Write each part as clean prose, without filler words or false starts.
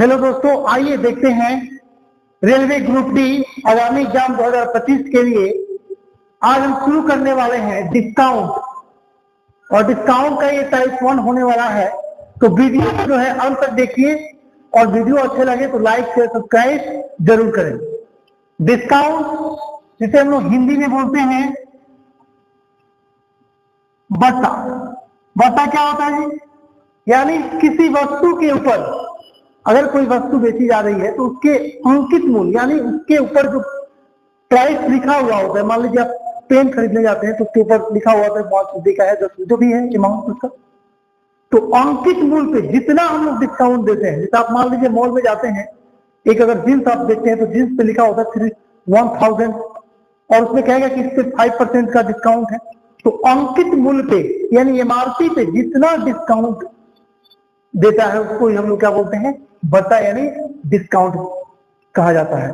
Hello दोस्तों, आइए देखते हैं रेलवे ग्रुप डी आगामी एग्जाम 2025 के लिए आज हम शुरू करने वाले हैं डिस्काउंट। और डिस्काउंट का ये टाइप 1 होने वाला है। तो वीडियो जो है अंत तक देखिए और वीडियो अच्छे लगे तो लाइक शेयर सब्सक्राइब जरूर करें। डिस्काउंट जिसे हम लोग हिंदी में बोलते हैं बट्टा। बट्टा क्या होता है? यानी किसी वस्तु के ऊपर अगर कोई वस्तु बेची जा रही है तो उसके अंकित मूल्य यानी उसके ऊपर जो प्राइस लिखा हुआ होता है। मान लीजिए आप पेन खरीदने जाते हैं तो उसके ऊपर लिखा हुआ होता है 5 रुपए का है, 10 जो भी है अमाउंट उसका। तो अंकित मूल्य पे जितना हम लोग डिस्काउंट देते हैं, जैसे आप मान लीजिए मॉल में जाते हैं, एक अगर जींस आप देखते हैं तो जींस पे लिखा होता है 1000 और उसमें कहेगा कि इस पे 5% का डिस्काउंट है। तो अंकित मूल्य पे यानी एमआरपी पे जितना डिस्काउंट देता है उसको हम लोग क्या बोलते हैं? बट्टा यानी डिस्काउंट कहा जाता है।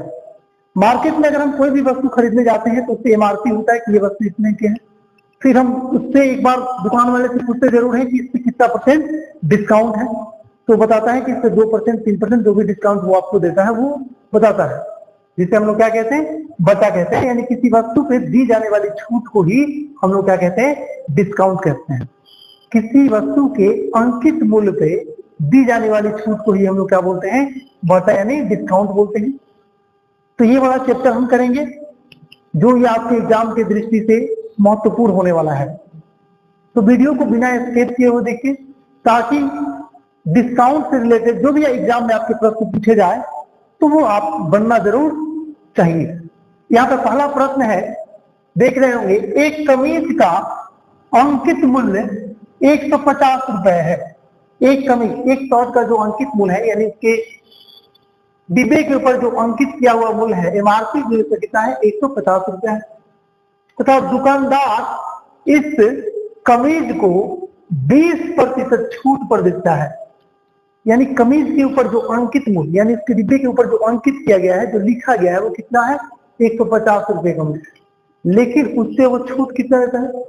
मार्केट में अगर हम कोई भी वस्तु खरीदने जाते हैं तो उससे एमआरपी होता है कि ये वस्तु इतने की है। फिर हम उससे एक बार दुकान वाले से पूछते जरूर है कि इस पे कितना % डिस्काउंट है। तो बताता है कि इस पे 2% 3% जो भी डिस्काउंट वो आपको देता है वो बताता है, जिसे हम लोग क्या कहते हैं? बट्टा कहते हैं। यानी किसी वस्तु पे दी जाने वाली छूट को ही हम लोग क्या कहते हैं? डिस्काउंट कहते हैं। किसी वस्तु के अंकित मूल्य पे दी जाने वाली छूट को ही हम लोग क्या बोलते हैं? बट्टा यानी डिस्काउंट बोलते हैं। तो ये वाला चैप्टर हम करेंगे जो ये आपके एग्जाम की दृष्टि से महत्वपूर्ण होने वाला है। तो वीडियो को बिना स्किप किए हुए देखिए ताकि डिस्काउंट से रिलेटेड जो भी एग्जाम में आपके प्रश्न पूछे जाए तो वो आप बनना जरूर चाहिए। यहाँ पर पहला प्रश्न है, देख रहे होंगे, एक कमीज का अंकित मूल्य 150 रुपए है। एक कमीज, एक शर्ट का जो अंकित मूल्य है यानी उसके डिब्बे के ऊपर जो अंकित किया हुआ मूल्य है एमआरपी मूल्य पे कितना है? 150 रुपए है। तथा दुकानदार इस कमीज को 20% छूट पर बेचता है। यानी कमीज के ऊपर जो अंकित मूल्य यानी उसके डिब्बे के ऊपर जो अंकित किया गया है, जो लिखा गया है, वो कितना है? 150 रुपए का मूल्य। लेकिन उससे वो छूट कितना देता है?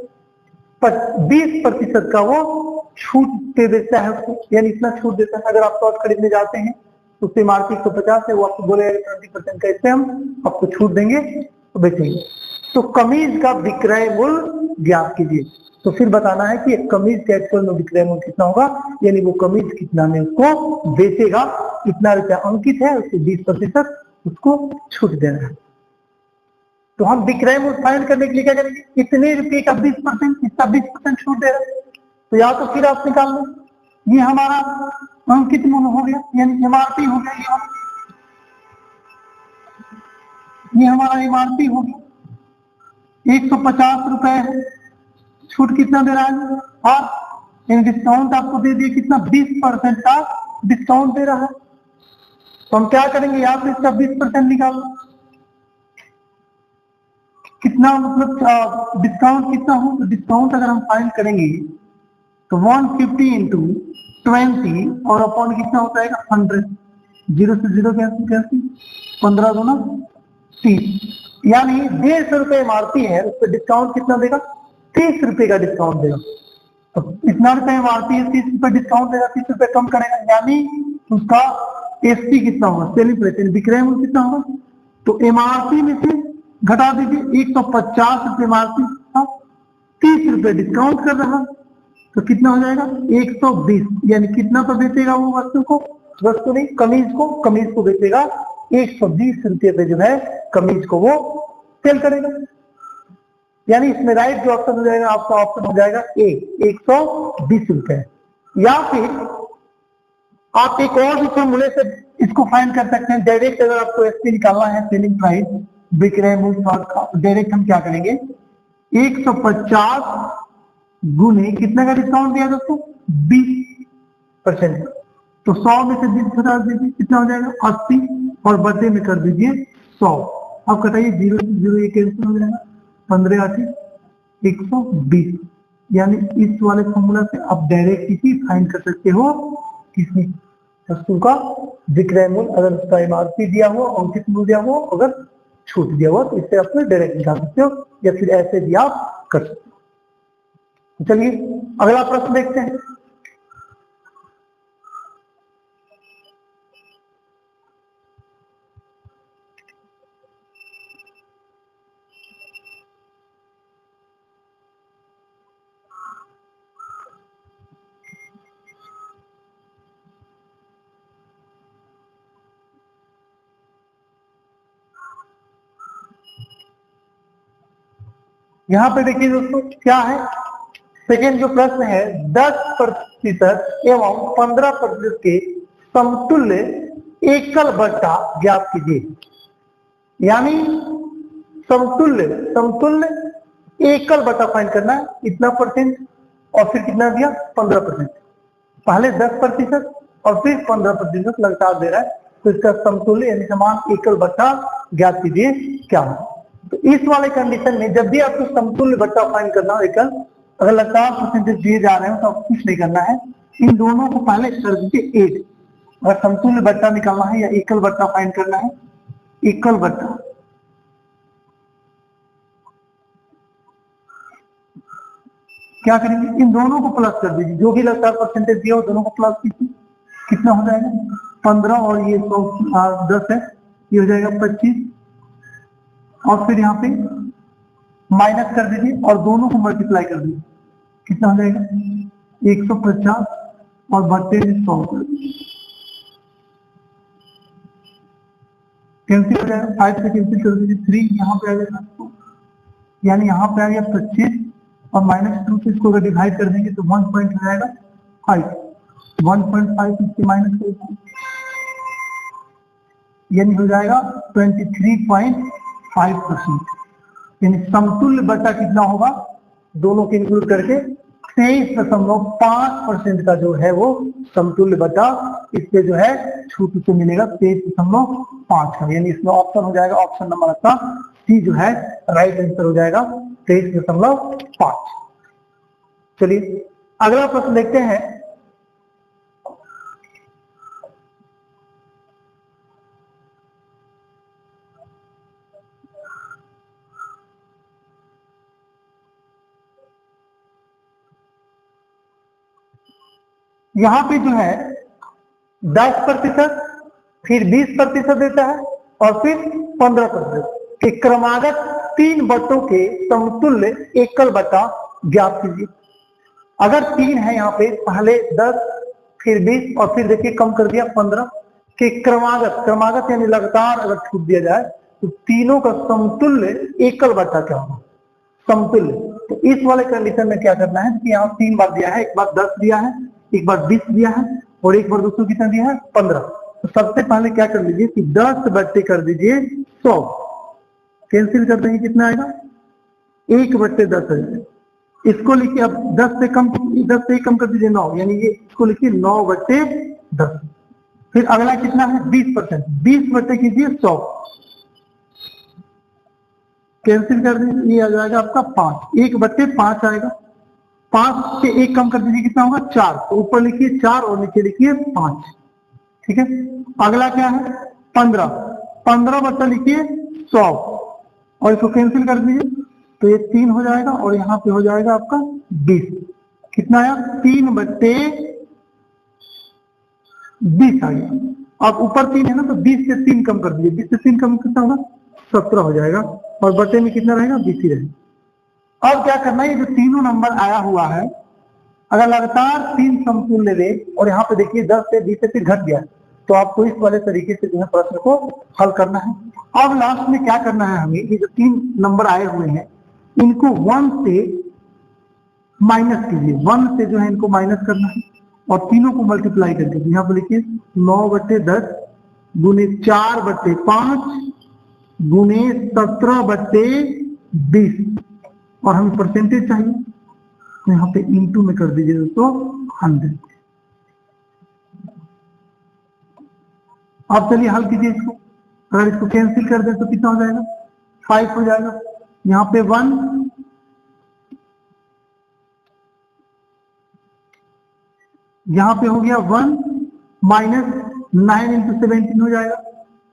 20% का वो छूट पे बेचता है उसको। यानी इतना छूट देता है। अगर आप शर्ट खरीदने जाते हैं तो उससे मार्केट 150 है, वो आपको बोलेगा 20% का इससे हम आपको छूट देंगे तो बेचेंगे। तो कमीज का विक्रय मूल्य ज्ञात कीजिए। तो फिर बताना है कि एक कमीज के एक्चुअल में विक्रय मूल्य कितना होगा, यानी वो कमीज कितना में उसको बेचेगा, कितना रुपया अंकित है उससे 20% उसको छूट देना है। तो हम विक्रय मूल्य फाइंड करने के लिए क्या करेंगे? इतने रुपये का 20%, कितना 20% छूट दे रहा है। तो या तो फिर आप निकाल लो, ये हमारा अंकित मूल्य हो गया यानी एमआरपी हो गया, ये हमारा एमआरपी हो गया 150 रुपए है। छूट कितना दे रहा है? और डिस्काउंट आपको दे दिया कितना? 20% का डिस्काउंट दे रहा है। तो हम क्या करेंगे? यहाँ पे इसका 20% निकाल लो। कितना मतलब डिस्काउंट कितना हो? तो डिस्काउंट अगर हम फाइंड करेंगे तो 150 इंटू 20 और अपॉन कितना होता है? 100। 0 से 0 कैसे? 15 दूना 30। यानी 150 रुपए एमआरपी है, उस पर डिस्काउंट कितना देगा? 30 रुपए का डिस्काउंट देगा। तो इतना रुपए एमआरपी है, 30 रुपए डिस्काउंट देगा, 30 रुपए कम करेगा, यानी उसका एसपी कितना होगा? सेलिंग प्राइस विक्रय मूल्य कितना होगा? तो एमआरपी में से घटा दीजिए 150 रुपए एमआरपी, 30 रुपए डिस्काउंट कर रहा, तो कितना हो जाएगा? 120। यानी कितना तो बेचेगा वो वस्तु को? वस्तु नहीं, कमीज को बेचेगा 120 रुपये पे जो है कमीज को वो सेल करेगा। यानी इसमें राइट जो ऑप्शन हो जाएगा आपका ऑप्शन हो जाएगा ए, 120 रुपए। या फिर आप एक और भी फॉर्मूले से इसको फाइंड कर सकते हैं। डायरेक्ट अगर आपको एसपी निकालना है, सेलिंग प्राइस विक्रय मूल्य का, डायरेक्ट हम क्या करेंगे? 150 गुने कितने का डिस्काउंट दिया दोस्तों? 20%। तो 100 में से 20 घटा दीजिए, कितना हो जाएगा? 80 और बटे में कर दीजिए 100। अब कटाइए 0 से 0 ये कैंसिल हो जाएगा, 15 8 120। यानी इस वाले फॉर्मूला से आप डायरेक्ट इसी फाइंड कर सकते हो किसी वस्तु का विक्रय मूल्य, अगर उसका एमआरपी दिया हुआ, अंकित मूल्य दिया हुआ, अगर छूट दिया हुआ, तो इससे आप डायरेक्ट निकाल सकते हो या फिर ऐसे भी आप कर सकते हो। चलिए अगला प्रश्न देखते हैं। यहाँ पे देखिए दोस्तों क्या है, सेकेंड जो प्रश्न है 10% एवं 15% के समतुल्य एकल बट्टा ज्ञात कीजिए। यानी समतुल्य समतुल्य एकल बट्टा फाइंड करना है, इतना परसेंट और फिर कितना दिया 15%, पहले 10% और फिर 15% लगातार दे रहा है, तो इसका समतुल्य यानी समान एकल बट्टा ज्ञात कीजिए क्या है। तो इस वाले कंडीशन में जब भी आपको समतुल्य बट्टा फाइंड करना हो एकल, अगर लगातार परसेंटेज दिए जा रहे हो तो आपको कुछ नहीं करना है, इन दोनों को पहले कर दीजिए ऐड। अगर समतुल्य बट्टा निकालना है या एकल बट्टा फाइंड करना है, एकल बट्टा क्या करेंगे, इन दोनों को प्लस कर दीजिए, जो भी लगातार परसेंटेज दिया हो दोनों को प्लस कीजिए, कितना हो जाएगा 15 और ये 10 है, ये हो जाएगा 25 और फिर यहाँ पे माइनस कर दीजिए और दोनों को मल्टीप्लाई कर दीजिए, कितना हो जाएगा 150 और बट्टे 100 कर दीजिए, कैंसिल हो जाएगा, 5 से कैंसिल कर दीजिए, 3 यहाँ पे आ जाएगा, यानी यहाँ पे आ गया 25 और -2 से इसको अगर डिवाइड कर देंगे तो 1 पॉइंट हो जाएगा 5, 1.5 इससे माइनस कर देंगे, यानी हो जाएगा 23.5%, यानी समतुल्य बट्टा कितना होगा दोनों के इंक्लूड करके 23.5% का जो है वो समतुल्य बट्टा इससे जो है छूट से मिलेगा 23.5 का, यानी इसमें ऑप्शन हो जाएगा ऑप्शन नंबर आपका सी जो है राइट आंसर हो जाएगा 23.5। चलिए अगला प्रश्न देखते हैं। यहां पे जो है 10%, फिर 20% देता है और फिर 15% के क्रमागत 3 बट्टों के समतुल्य एकल बट्टा ज्ञात कीजिए। अगर 3 है यहाँ पे, पहले 10 फिर 20 और फिर देखिए कम कर दिया 15 के क्रमागत यानी लगातार अगर छूट दिया जाए तो तीनों का समतुल्य एकल बट्टा क्या होगा समतुल्य। तो इस वाले कंडीशन में क्या करना है कि यहाँ 3 बार दिया है, एक बार 10 दिया है, एक बार 20 दिया है और एक बार दोस्तों कितना दिया है 15। तो सबसे पहले क्या कर लीजिए कि 10 बट्टे कर दीजिए 100, कैंसिल कर देंगे कितना आएगा 1/10 है। इसको लिखिए अब 10 से कम कर दीजिए 9, यानी ये इसको लिखिए 9/10। फिर अगला कितना है 20%, 20 बट्टे कीजिए 100, कैंसिल कर दीजिए, ये आ जाएगा आपका 5, 1/5 आएगा, 5 से 1 कम कर दीजिए कितना होगा 4, तो ऊपर लिखिए 4 और नीचे लिखिए 5, ठीक है। अगला क्या है 15 बट्टा लिखिए 100 और इसको कैंसिल कर दीजिए, तो ये 3 हो जाएगा और यहाँ पे हो जाएगा आपका 20, कितना आया 3/20 आ गया। अब ऊपर 3 है ना, तो 20 से 3 कम कर दीजिए, 20 से 3 कम कितना होगा 17 हो जाएगा और बट्टे में कितना रहेगा 20 ही रहेगा। अब क्या करना है, ये जो तीनों नंबर आया हुआ है अगर लगातार 3 समतुल्य दे और यहाँ पे देखिए 10 से 20 से फिर घट गया, तो आपको इस वाले तरीके से जो है प्रश्न को हल करना है। अब लास्ट में क्या करना है हमें, ये जो 3 नंबर आए हुए हैं इनको 1 से माइनस कीजिए, 1 से जो है इनको माइनस करना है और तीनों को मल्टीप्लाई कर दीजिए। यहाँ पे लिखिए 9/10 गुने 4/5 गुने 17/20 और हमें परसेंटेज चाहिए, तो यहाँ पे इंटू में कर दीजिए दोस्तों 100। अब चलिए हल कीजिए इसको, अगर इसको कैंसिल कर दें तो कितना हो जाएगा 5 हो जाएगा, यहाँ पे 1, यहाँ पे हो गया 1 माइनस 9 × 17 हो जाएगा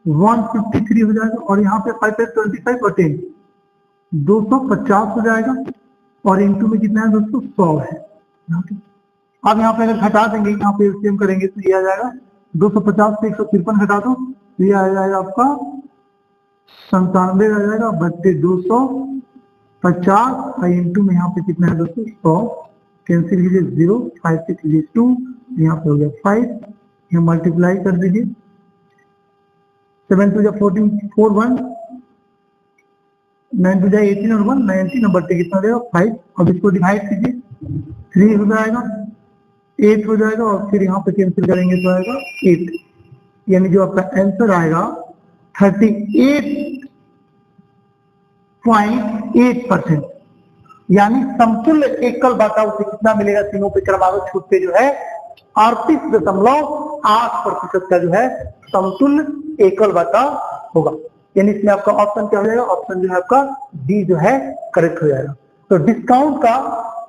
153 हो जाएगा और यहाँ पे 5 × 25 और 10 250 हो जाएगा और इंटू में कितना है दोस्तों 100 है। अब यहाँ पे अगर घटा देंगे, यहाँ पे एलसीएम करेंगे तो ये आ जाएगा 250 से 153 घटा दो तो ये आ जाएगा आपका 97 आ जाएगा बट्टे 250 और इंटू में यहाँ पे कितना है दोस्तों 100, कैंसिल कीजिए 0, 5 से कीजिए 2, यहाँ पे हो गया 5, यहाँ मल्टीप्लाई कर दीजिए 7 × 2 = 14, 4 1 9 टू जाए 18 और 1 90, नंबर से कितना देगा 5। अब इसको डिवाइड कीजिए, 3 हो जाएगा, 8 हो जाएगा और फिर यहाँ पे कैंसिल करेंगे तो आएगा 8, यानी जो आपका आंसर आएगा 38.8%। यानी समतुल्य एकल बाटा उसे कितना मिलेगा, तीनों पे क्रमागत छूट पे जो है 38.8% का जो है समतुल्य एकल बाटा होगा। यानी इसमें आपका ऑप्शन क्या हो जाएगा, ऑप्शन जो है आपका डी जो है करेक्ट हो जाएगा। तो डिस्काउंट का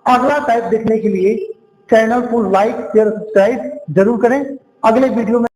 अगला टाइप देखने के लिए चैनल को लाइक शेयर सब्सक्राइब जरूर करें। अगले वीडियो में